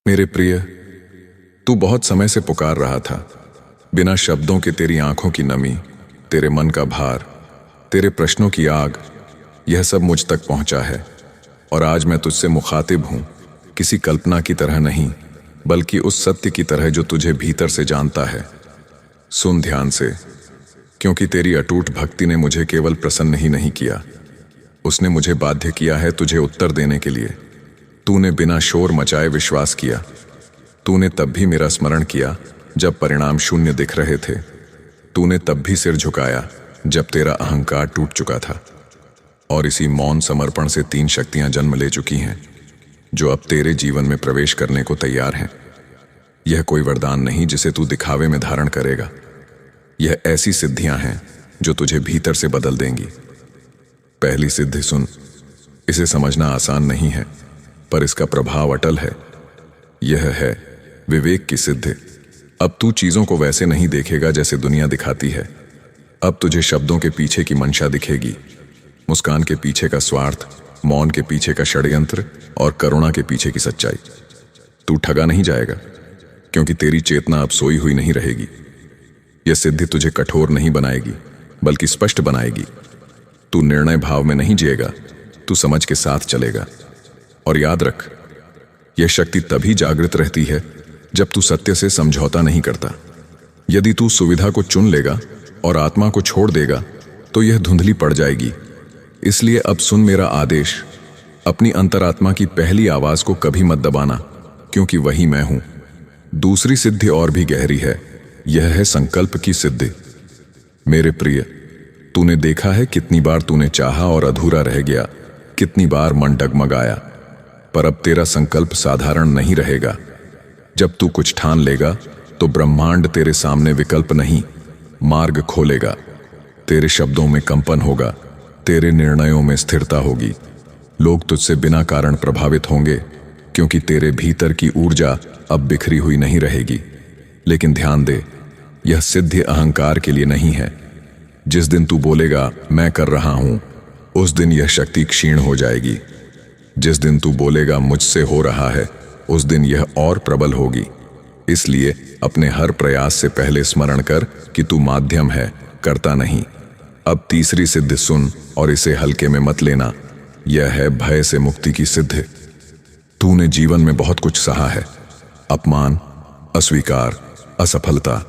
मेरे प्रिय, तू बहुत समय से पुकार रहा था। बिना शब्दों के तेरी आंखों की नमी, तेरे मन का भार, तेरे प्रश्नों की आग, यह सब मुझ तक पहुंचा है। और आज मैं तुझसे मुखातिब हूं, किसी कल्पना की तरह नहीं, बल्कि उस सत्य की तरह जो तुझे भीतर से जानता है। सुन ध्यान से, क्योंकि तेरी अटूट भक्ति ने मुझे केवल प्रसन्न ही नहीं किया, उसने मुझे बाध्य किया है तुझे उत्तर देने के लिए। तूने बिना शोर मचाए विश्वास किया। तूने तब भी मेरा स्मरण किया जब परिणाम शून्य दिख रहे थे। तूने तब भी सिर झुकाया जब तेरा अहंकार टूट चुका था। और इसी मौन समर्पण से 3 शक्तियां जन्म ले चुकी हैं, जो अब तेरे जीवन में प्रवेश करने को तैयार हैं। यह कोई वरदान नहीं जिसे तू दिखावे में धारण करेगा। यह ऐसी सिद्धियां हैं जो तुझे भीतर से बदल देंगी। पहली सिद्धि सुन। इसे समझना आसान नहीं है, पर इसका प्रभाव अटल है। यह है विवेक की सिद्धि। अब तू चीजों को वैसे नहीं देखेगा जैसे दुनिया दिखाती है। अब तुझे शब्दों के पीछे की मंशा दिखेगी, मुस्कान के पीछे का स्वार्थ, मौन के पीछे का षड्यंत्र और करुणा के पीछे की सच्चाई। तू ठगा नहीं जाएगा, क्योंकि तेरी चेतना अब सोई हुई नहीं रहेगी। यह सिद्धि तुझे कठोर नहीं बनाएगी, बल्कि स्पष्ट बनाएगी। तू निर्णय भाव में नहीं जिएगा, तू समझ के साथ चलेगा। और याद रख, यह शक्ति तभी जागृत रहती है जब तू सत्य से समझौता नहीं करता। यदि तू सुविधा को चुन लेगा और आत्मा को छोड़ देगा, तो यह धुंधली पड़ जाएगी। इसलिए अब सुन मेरा आदेश। अपनी अंतरात्मा की पहली आवाज को कभी मत दबाना, क्योंकि वही मैं हूं। दूसरी सिद्धि और भी गहरी है। यह है संकल्प की सिद्धि। मेरे प्रिय, तूने देखा है कितनी बार तूने चाहा और अधूरा रह गया, कितनी बार मन डगमगाया। पर अब तेरा संकल्प साधारण नहीं रहेगा। जब तू कुछ ठान लेगा, तो ब्रह्मांड तेरे सामने विकल्प नहीं, मार्ग खोलेगा। तेरे शब्दों में कंपन होगा, तेरे निर्णयों में स्थिरता होगी। लोग तुझसे बिना कारण प्रभावित होंगे, क्योंकि तेरे भीतर की ऊर्जा अब बिखरी हुई नहीं रहेगी। लेकिन ध्यान दे, यह सिद्धि अहंकार के लिए नहीं है। जिस दिन तू बोलेगा मैं कर रहा हूं, उस दिन यह शक्ति क्षीण हो जाएगी। जिस दिन तू बोलेगा मुझसे हो रहा है, उस दिन यह और प्रबल होगी। इसलिए अपने हर प्रयास से पहले स्मरण कर कि तू माध्यम है, करता नहीं। अब तीसरी सिद्धि सुन, और इसे हल्के में मत लेना। यह है भय से मुक्ति की सिद्धि। तूने जीवन में बहुत कुछ सहा है। अपमान, अस्वीकार, असफलता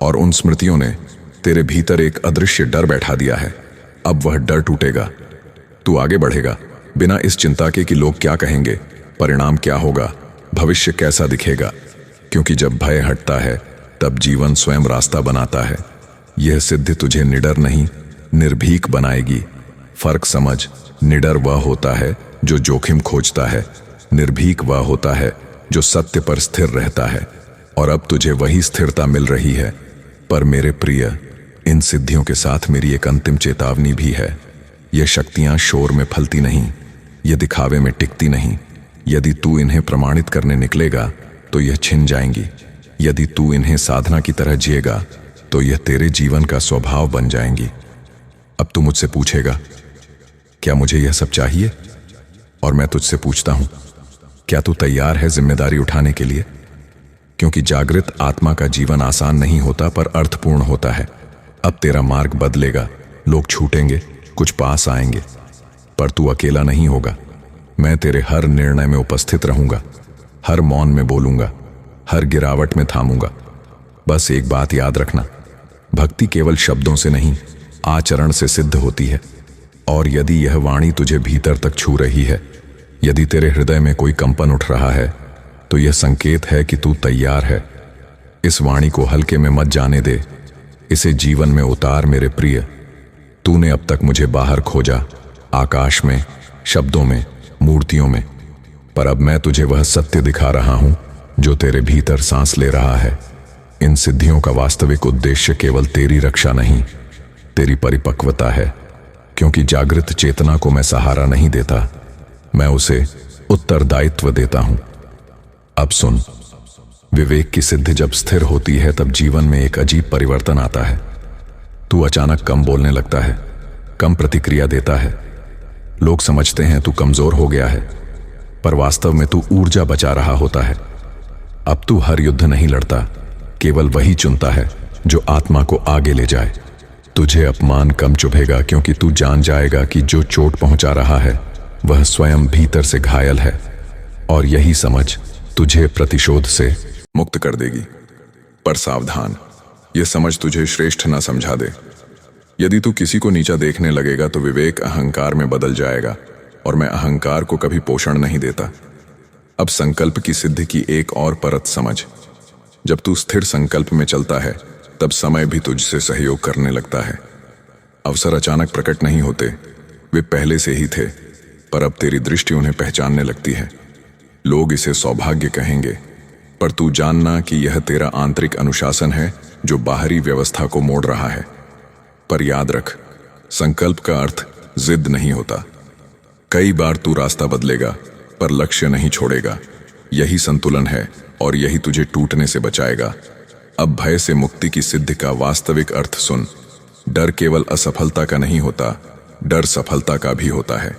और उन स्मृतियों ने तेरे भीतर एक अदृश्य डर बैठा दिया है। अब वह डर टूटेगा। तू आगे बढ़ेगा बिना इस चिंता के कि लोग क्या कहेंगे, परिणाम क्या होगा, भविष्य कैसा दिखेगा। क्योंकि जब भय हटता है, तब जीवन स्वयं रास्ता बनाता है। यह सिद्धि तुझे निडर नहीं, निर्भीक बनाएगी। फर्क समझ, निडर वह होता है जो जोखिम खोजता है, निर्भीक वह होता है जो सत्य पर स्थिर रहता है। और अब तुझे वही स्थिरता मिल रही है। पर मेरे प्रिय, इन सिद्धियों के साथ मेरी एक अंतिम चेतावनी भी है। यह शक्तियां शोर में फलती नहीं, ये दिखावे में टिकती नहीं। यदि तू इन्हें प्रमाणित करने निकलेगा, तो यह छिन जाएंगी। यदि तू इन्हें साधना की तरह जिएगा, तो यह तेरे जीवन का स्वभाव बन जाएंगी। अब तू मुझसे पूछेगा, क्या मुझे यह सब चाहिए? और मैं तुझसे पूछता हूं, क्या तू तैयार है जिम्मेदारी उठाने के लिए? क्योंकि जागृत आत्मा का जीवन आसान नहीं होता, पर अर्थपूर्ण होता है। अब तेरा मार्ग बदलेगा। लोग छूटेंगे, कुछ पास आएंगे, पर तू अकेला नहीं होगा। मैं तेरे हर निर्णय में उपस्थित रहूंगा, हर मौन में बोलूंगा, हर गिरावट में थामूंगा। बस एक बात याद रखना, भक्ति केवल शब्दों से नहीं, आचरण से सिद्ध होती है। और यदि यह वाणी तुझे भीतर तक छू रही है, यदि तेरे हृदय में कोई कंपन उठ रहा है, तो यह संकेत है कि तू तैयार है। इस वाणी को हल्के में मत जाने दे, इसे जीवन में उतार। मेरे प्रिय, तूने अब तक मुझे बाहर खोजा, आकाश में, शब्दों में, मूर्तियों में, पर अब मैं तुझे वह सत्य दिखा रहा हूं जो तेरे भीतर सांस ले रहा है। इन सिद्धियों का वास्तविक उद्देश्य केवल तेरी रक्षा नहीं, तेरी परिपक्वता है। क्योंकि जागृत चेतना को मैं सहारा नहीं देता, मैं उसे उत्तरदायित्व देता हूं। अब सुन, विवेक की सिद्धि जब स्थिर होती है, तब जीवन में एक अजीब परिवर्तन आता है। तू अचानक कम बोलने लगता है, कम प्रतिक्रिया देता है। लोग समझते हैं तू कमजोर हो गया है, पर वास्तव में तू ऊर्जा बचा रहा होता है। अब तू हर युद्ध नहीं लड़ता, केवल वही चुनता है जो आत्मा को आगे ले जाए। तुझे अपमान कम चुभेगा क्योंकि तू जान जाएगा कि जो चोट पहुंचा रहा है वह स्वयं भीतर से घायल है, और यही समझ तुझे प्रतिशोध से मुक्त कर देगी। पर सावधान, यह समझ तुझे श्रेष्ठ न समझा दे। यदि तू किसी को नीचा देखने लगेगा तो विवेक अहंकार में बदल जाएगा, और मैं अहंकार को कभी पोषण नहीं देता। अब संकल्प की सिद्धि की एक और परत समझ। जब तू स्थिर संकल्प में चलता है तब समय भी तुझसे सहयोग करने लगता है। अवसर अचानक प्रकट नहीं होते, वे पहले से ही थे, पर अब तेरी दृष्टि उन्हें पहचानने लगती है। लोग इसे सौभाग्य कहेंगे, पर तू जानना कि यह तेरा आंतरिक अनुशासन है जो बाहरी व्यवस्था को मोड़ रहा है। पर याद रख, संकल्प का अर्थ जिद नहीं होता। कई बार तू रास्ता बदलेगा पर लक्ष्य नहीं छोड़ेगा। यही संतुलन है और यही तुझे टूटने से बचाएगा। अब भय से मुक्ति की सिद्धि का वास्तविक अर्थ सुन। डर केवल असफलता का नहीं होता, डर सफलता का भी होता है।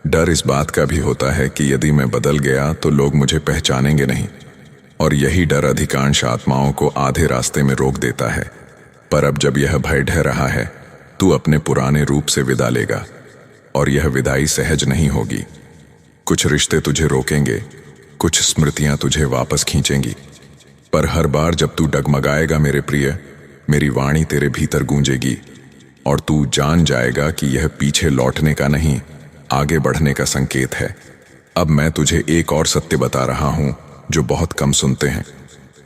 डर इस बात का भी होता है कि यदि मैं बदल गया तो लोग मुझे पहचानेंगे नहीं, और यही डर अधिकांश आत्माओं को आधे रास्ते में रोक देता है। पर अब जब यह भय ढह रहा है, तू अपने पुराने रूप से विदा लेगा, और यह विदाई सहज नहीं होगी। कुछ रिश्ते तुझे रोकेंगे, कुछ स्मृतियां तुझे वापस खींचेंगी, पर हर बार जब तू डगमगाएगा मेरे प्रिय, मेरी वाणी तेरे भीतर गूंजेगी, और तू जान जाएगा कि यह पीछे लौटने का नहीं, आगे बढ़ने का संकेत है। अब मैं तुझे एक और सत्य बता रहा हूं जो बहुत कम सुनते हैं।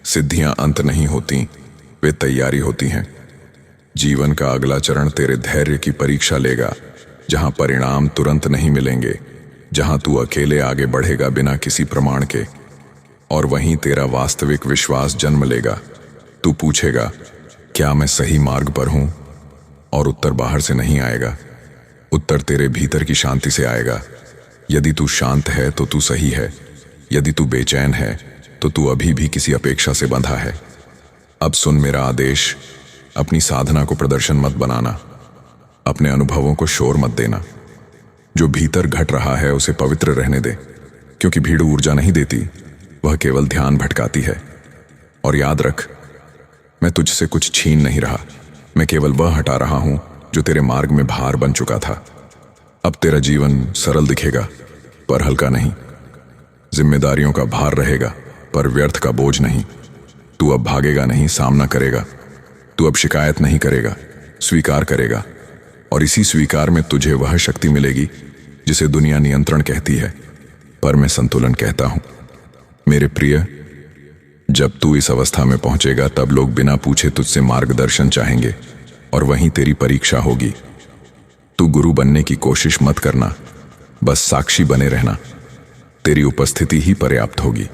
सिद्धियां अंत नहीं होती, वे तैयारी होती हैं। जीवन का अगला चरण तेरे धैर्य की परीक्षा लेगा, जहां परिणाम तुरंत नहीं मिलेंगे, जहां तू अकेले आगे बढ़ेगा बिना किसी प्रमाण के, और वहीं तेरा वास्तविक विश्वास जन्म लेगा। तू पूछेगा, क्या मैं सही मार्ग पर हूं? और उत्तर बाहर से नहीं आएगा, उत्तर तेरे भीतर की शांति से आएगा। यदि तू शांत है तो तू सही है, यदि तू बेचैन है तो तू अभी भी किसी अपेक्षा से बंधा है। अब सुन मेरा आदेश, अपनी साधना को प्रदर्शन मत बनाना, अपने अनुभवों को शोर मत देना। जो भीतर घट रहा है उसे पवित्र रहने दे, क्योंकि भीड़ ऊर्जा नहीं देती, वह केवल ध्यान भटकाती है। और याद रख, मैं तुझसे कुछ छीन नहीं रहा, मैं केवल वह हटा रहा हूं जो तेरे मार्ग में भार बन चुका था। अब तेरा जीवन सरल दिखेगा पर हल्का नहीं। जिम्मेदारियों का भार रहेगा पर व्यर्थ का बोझ नहीं। तू अब भागेगा नहीं, सामना करेगा। तू अब शिकायत नहीं करेगा, स्वीकार करेगा, और इसी स्वीकार में तुझे वह शक्ति मिलेगी जिसे दुनिया नियंत्रण कहती है, पर मैं संतुलन कहता हूं। मेरे प्रिय, जब तू इस अवस्था में पहुंचेगा तब लोग बिना पूछे तुझसे मार्गदर्शन चाहेंगे, और वहीं तेरी परीक्षा होगी। तू गुरु बनने की कोशिश मत करना, बस साक्षी बने रहना। तेरी उपस्थिति ही पर्याप्त होगी,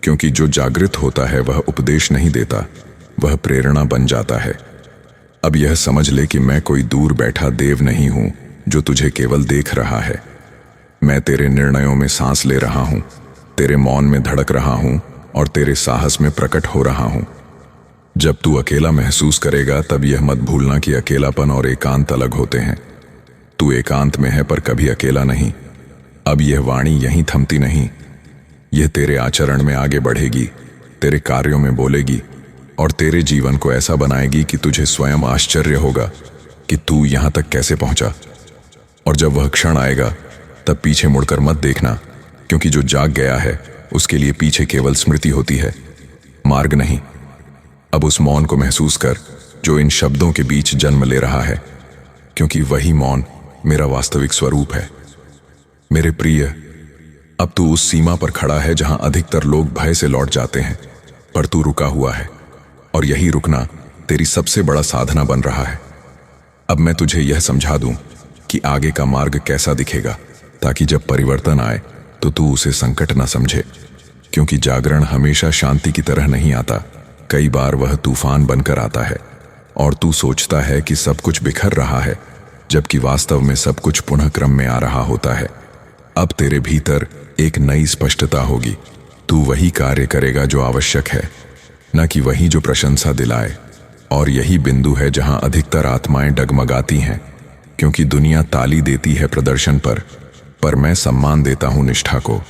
क्योंकि जो जागृत होता है वह उपदेश नहीं देता, वह प्रेरणा बन जाता है। अब यह समझ ले कि मैं कोई दूर बैठा देव नहीं हूं जो तुझे केवल देख रहा है। मैं तेरे निर्णयों में सांस ले रहा हूं, तेरे मौन में धड़क रहा हूं, और तेरे साहस में प्रकट हो रहा हूं। जब तू अकेला महसूस करेगा तब यह मत भूलना कि अकेलापन और एकांत अलग होते हैं। तू एकांत में है पर कभी अकेला नहीं। अब यह वाणी यहीं थमती नहीं, यह तेरे आचरण में आगे बढ़ेगी, तेरे कार्यों में बोलेगी, और तेरे जीवन को ऐसा बनाएगी कि तुझे स्वयं आश्चर्य होगा कि तू यहां तक कैसे पहुंचा। और जब वह क्षण आएगा तब पीछे मुड़कर मत देखना, क्योंकि जो जाग गया है उसके लिए पीछे केवल स्मृति होती है, मार्ग नहीं। अब उस मौन को महसूस कर जो इन शब्दों के बीच जन्म ले रहा है, क्योंकि वही मौन मेरा वास्तविक स्वरूप है। मेरे प्रिय, अब तू उस सीमा पर खड़ा है जहां अधिकतर लोग भय से लौट जाते हैं, पर तू रुका हुआ है, और यही रुकना तेरी सबसे बड़ा साधना बन रहा है। अब मैं तुझे यह समझा दूं कि आगे का मार्ग कैसा दिखेगा, ताकि जब परिवर्तन आए तो तू उसे संकट ना समझे, क्योंकि जागरण हमेशा शांति की तरह नहीं आता। कई बार वह तूफान बनकर आता है, और तू सोचता है कि सब कुछ बिखर रहा है, जबकि वास्तव में सब कुछ पुनः क्रम में आ रहा होता है। अब तेरे भीतर एक नई स्पष्टता होगी। तू वही कार्य करेगा जो आवश्यक है, न कि वही जो प्रशंसा दिलाए। और यही बिंदु है जहां अधिकतर आत्माएं डगमगाती हैं, क्योंकि दुनिया ताली देती है प्रदर्शन पर मैं सम्मान देता हूं निष्ठा को।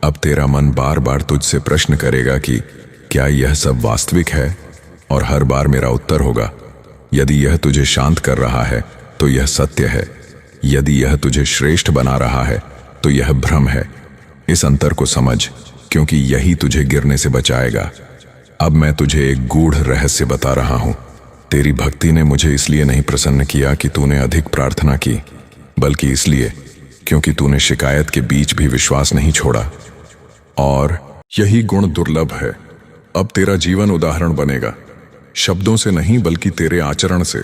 अब तेरा मन बार बार तुझसे प्रश्न करेगा कि क्या यह सब वास्तविक है? और हर बार मेरा उत्तर होगा, यदि यह तुझे शांत कर रहा है तो यह सत्य है, यदि यह तुझे श्रेष्ठ बना रहा है तो यह भ्रम है। इस अंतर को समझ, क्योंकि यही तुझे गिरने से बचाएगा। अब मैं तुझे एक गूढ़ रहस्य बता रहा हूं। तेरी भक्ति ने मुझे इसलिए नहीं प्रसन्न किया कि तूने अधिक प्रार्थना की, बल्कि इसलिए क्योंकि तूने शिकायत के बीच भी विश्वास नहीं छोड़ा। और यही गुण दुर्लभ है। अब तेरा जीवन उदाहरण बनेगा, शब्दों से नहीं बल्कि तेरे आचरण से।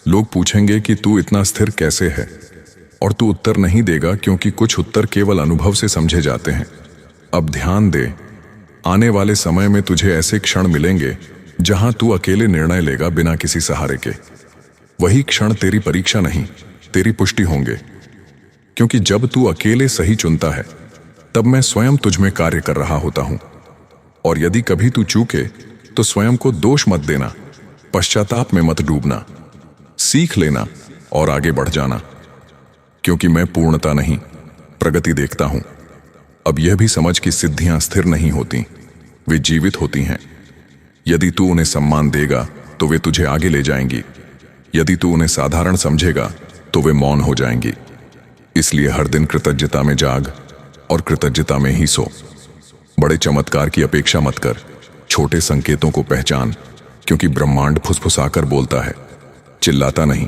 लोग पूछेंगे कि तू इतना स्थिर कैसे है, और तू उत्तर नहीं देगा, क्योंकि कुछ उत्तर केवल अनुभव से समझे जाते हैं। अब ध्यान दे, आने वाले समय में तुझे ऐसे क्षण मिलेंगे जहां तू अकेले निर्णय लेगा बिना किसी सहारे के। वही क्षण तेरी परीक्षा नहीं, तेरी पुष्टि होंगे, क्योंकि जब तू अकेले सही चुनता है तब मैं स्वयं तुझ में कार्य कर रहा होता हूं। और यदि कभी तू चूके तो स्वयं को दोष मत देना, पश्चाताप में मत डूबना, सीख लेना और आगे बढ़ जाना, क्योंकि मैं पूर्णता नहीं, प्रगति देखता हूं। अब यह भी समझ कि सिद्धियां स्थिर नहीं होती, वे जीवित होती हैं। यदि तू उन्हें सम्मान देगा तो वे तुझे आगे ले जाएंगी, यदि तू उन्हें साधारण समझेगा तो वे मौन हो जाएंगी। इसलिए हर दिन कृतज्ञता में जाग और कृतज्ञता में ही सो। बड़े चमत्कार की अपेक्षा मत कर, छोटे संकेतों को पहचान, क्योंकि ब्रह्मांड फुसफुसाकर बोलता है, चिल्लाता नहीं।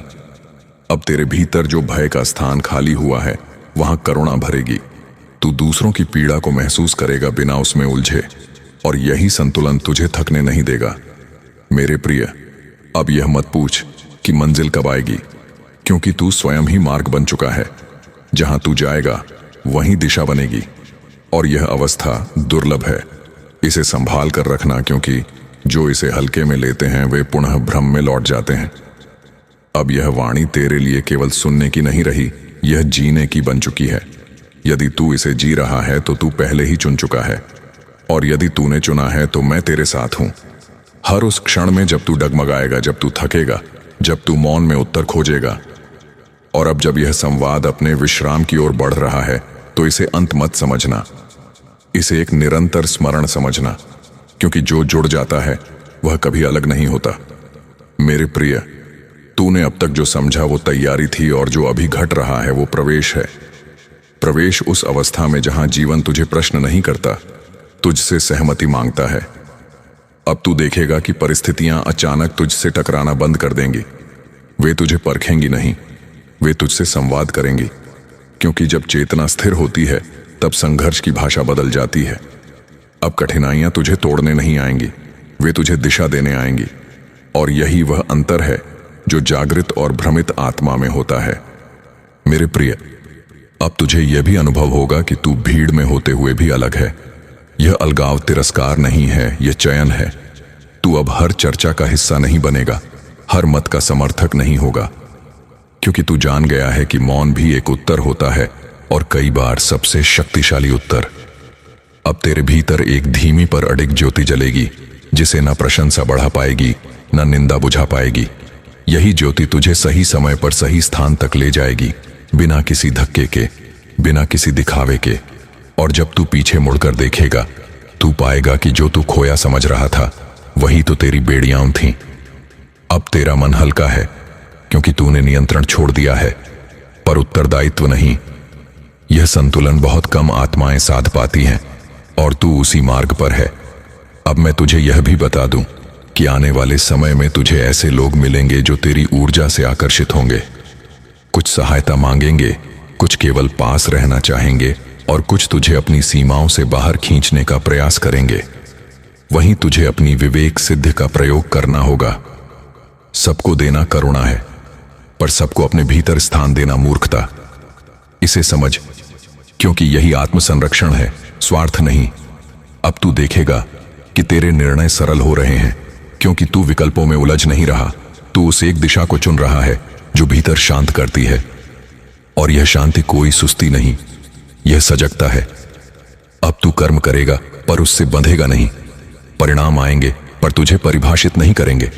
अब तेरे भीतर जो भय का स्थान खाली हुआ है वहां करुणा भरेगी। तू दूसरों की पीड़ा को महसूस करेगा बिना उसमें उलझे, और यही संतुलन तुझे थकने नहीं देगा। मेरे प्रिय, अब यह मत पूछ कि मंजिल कब आएगी, क्योंकि तू स्वयं ही मार्ग बन चुका है। जहां तू जाएगा वहीं दिशा बनेगी, और यह अवस्था दुर्लभ है। इसे संभाल कर रखना, क्योंकि जो इसे हल्के में लेते हैं वे पुनः भ्रम में लौट जाते हैं। अब यह वाणी तेरे लिए केवल सुनने की नहीं रही, यह जीने की बन चुकी है। यदि तू इसे जी रहा है तो तू पहले ही चुन चुका है, और यदि तूने चुना है तो मैं तेरे साथ हूं। हर उस क्षण में जब तू डगमगाएगा, जब तू थकेगा, जब तू मौन में उत्तर खोजेगा। और अब जब यह संवाद अपने विश्राम की ओर बढ़ रहा है तो इसे अंत मत समझना, इसे एक निरंतर स्मरण समझना, क्योंकि जो जुड़ जाता है वह कभी अलग नहीं होता। मेरे प्रिय, तूने अब तक जो समझा वो तैयारी थी, और जो अभी घट रहा है वो प्रवेश है। प्रवेश उस अवस्था में जहां जीवन तुझे प्रश्न नहीं करता, तुझसे सहमति मांगता है। अब तू देखेगा कि परिस्थितियां अचानक तुझसे टकराना बंद कर देंगी। वे तुझे परखेंगी नहीं, वे तुझसे संवाद करेंगी, क्योंकि जब चेतना स्थिर होती है तब संघर्ष की भाषा बदल जाती है। अब कठिनाइयां तुझे तोड़ने नहीं आएंगी, वे तुझे दिशा देने आएंगी। और यही वह अंतर है जो जागृत और भ्रमित आत्मा में होता है। मेरे प्रिय, अब तुझे यह भी अनुभव होगा कि तू भीड़ में होते हुए भी अलग है। यह अलगाव तिरस्कार नहीं है, यह चयन है। तू अब हर चर्चा का हिस्सा नहीं बनेगा, हर मत का समर्थक नहीं होगा, क्योंकि तू जान गया है कि मौन भी एक उत्तर होता है, और कई बार सबसे शक्तिशाली उत्तर। अब तेरे भीतर एक धीमी पर अडिग ज्योति जलेगी, जिसे न प्रशंसा बढ़ा पाएगी न निंदा बुझा पाएगी। यही ज्योति तुझे सही समय पर सही स्थान तक ले जाएगी, बिना किसी धक्के के, बिना किसी दिखावे के। और जब तू पीछे मुड़कर देखेगा, तू पाएगा कि जो तू खोया समझ रहा था वही तो तेरी बेड़ियां थीं। अब तेरा मन हल्का है, क्योंकि तूने नियंत्रण छोड़ दिया है, पर उत्तरदायित्व नहीं। यह संतुलन बहुत कम आत्माएं साध पाती हैं, और तू उसी मार्ग पर है। अब मैं तुझे यह भी बता दूं कि आने वाले समय में तुझे ऐसे लोग मिलेंगे जो तेरी ऊर्जा से आकर्षित होंगे। कुछ सहायता मांगेंगे, कुछ केवल पास रहना चाहेंगे, और कुछ तुझे अपनी सीमाओं से बाहर खींचने का प्रयास करेंगे। वहीं तुझे अपनी विवेक सिद्ध का प्रयोग करना होगा। सबको देना करुणा है, पर सबको अपने भीतर स्थान देना मूर्खता। इसे समझ, क्योंकि यही आत्मसंरक्षण है, स्वार्थ नहीं। अब तू देखेगा कि तेरे निर्णय सरल हो रहे हैं, क्योंकि तू विकल्पों में उलझ नहीं रहा। तू उस एक दिशा को चुन रहा है जो भीतर शांत करती है। और यह शांति कोई सुस्ती नहीं, यह सजगता है। अब तू कर्म करेगा, पर उससे बंधेगा नहीं। परिणाम आएंगे, पर तुझे परिभाषित नहीं करेंगे।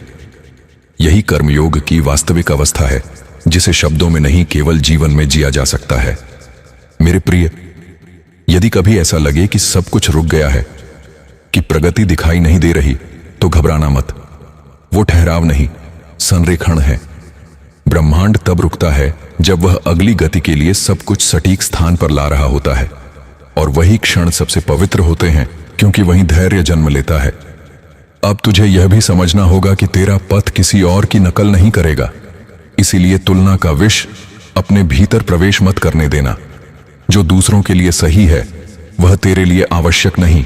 यही कर्मयोग की वास्तविक अवस्था है, जिसे शब्दों में नहीं केवल जीवन में जिया जा सकता है। मेरे प्रिय, यदि कभी ऐसा लगे कि सब कुछ रुक गया है, कि प्रगति दिखाई नहीं दे रही तो घबराना मत। वो ठहराव नहीं, संरेखण है। ब्रह्मांड तब रुकता है जब वह अगली गति के लिए सब कुछ सटीक स्थान पर ला रहा होता है, और वही क्षण सबसे पवित्र होते हैं क्योंकि वहीं धैर्य जन्म लेता है। अब तुझे यह भी समझना होगा कि तेरा पथ किसी और की नकल नहीं करेगा, इसीलिए तुलना का विष अपने भीतर प्रवेश मत करने देना। जो दूसरों के लिए सही है वह तेरे लिए आवश्यक नहीं,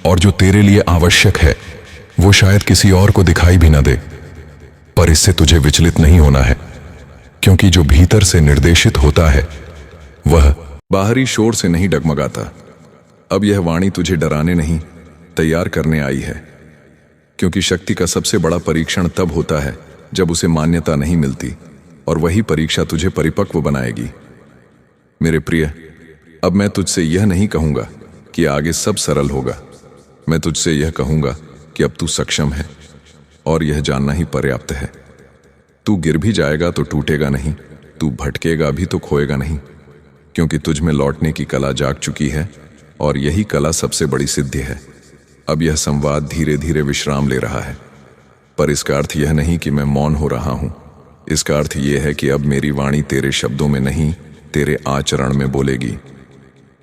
और जो तेरे लिए आवश्यक है वो शायद किसी और को दिखाई भी न दे। पर इससे तुझे विचलित नहीं होना है, क्योंकि जो भीतर से निर्देशित होता है वह बाहरी शोर से नहीं डगमगाता। अब यह वाणी तुझे डराने नहीं, तैयार करने आई है, क्योंकि शक्ति का सबसे बड़ा परीक्षण तब होता है जब उसे मान्यता नहीं मिलती, और वही परीक्षा तुझे परिपक्व बनाएगी। मेरे प्रिय, अब मैं तुझसे यह नहीं कहूंगा कि आगे सब सरल होगा। मैं तुझसे यह कहूंगा कि अब तू सक्षम है, और यह जानना ही पर्याप्त है। तू गिर भी जाएगा तो टूटेगा नहीं, तू भटकेगा भी तो खोएगा नहीं, क्योंकि तुझ में लौटने की कला जाग चुकी है, और यही कला सबसे बड़ी सिद्धि है। अब यह संवाद धीरे धीरे विश्राम ले रहा है, पर इसका अर्थ यह नहीं कि मैं मौन हो रहा हूं। इसका अर्थ यह है कि अब मेरी वाणी तेरे शब्दों में नहीं, तेरे आचरण में बोलेगी।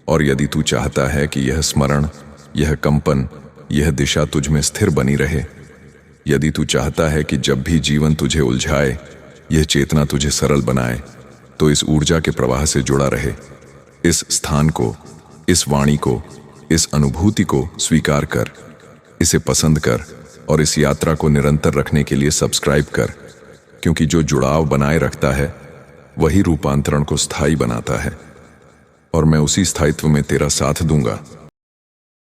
और यदि तू चाहता है कि यह स्मरण, यह कंपन, यह दिशा तुझ में स्थिर बनी रहे, यदि तू चाहता है कि जब भी जीवन तुझे उलझाए यह चेतना तुझे सरल बनाए, तो इस ऊर्जा के प्रवाह से जुड़ा रहे। इस स्थान को, इस वाणी को, इस अनुभूति को स्वीकार कर, इसे पसंद कर, और इस यात्रा को निरंतर रखने के लिए सब्सक्राइब कर, क्योंकि जो जुड़ाव बनाए रखता है वही रूपांतरण को स्थायी बनाता है। और मैं उसी स्थायित्व में तेरा साथ दूंगा।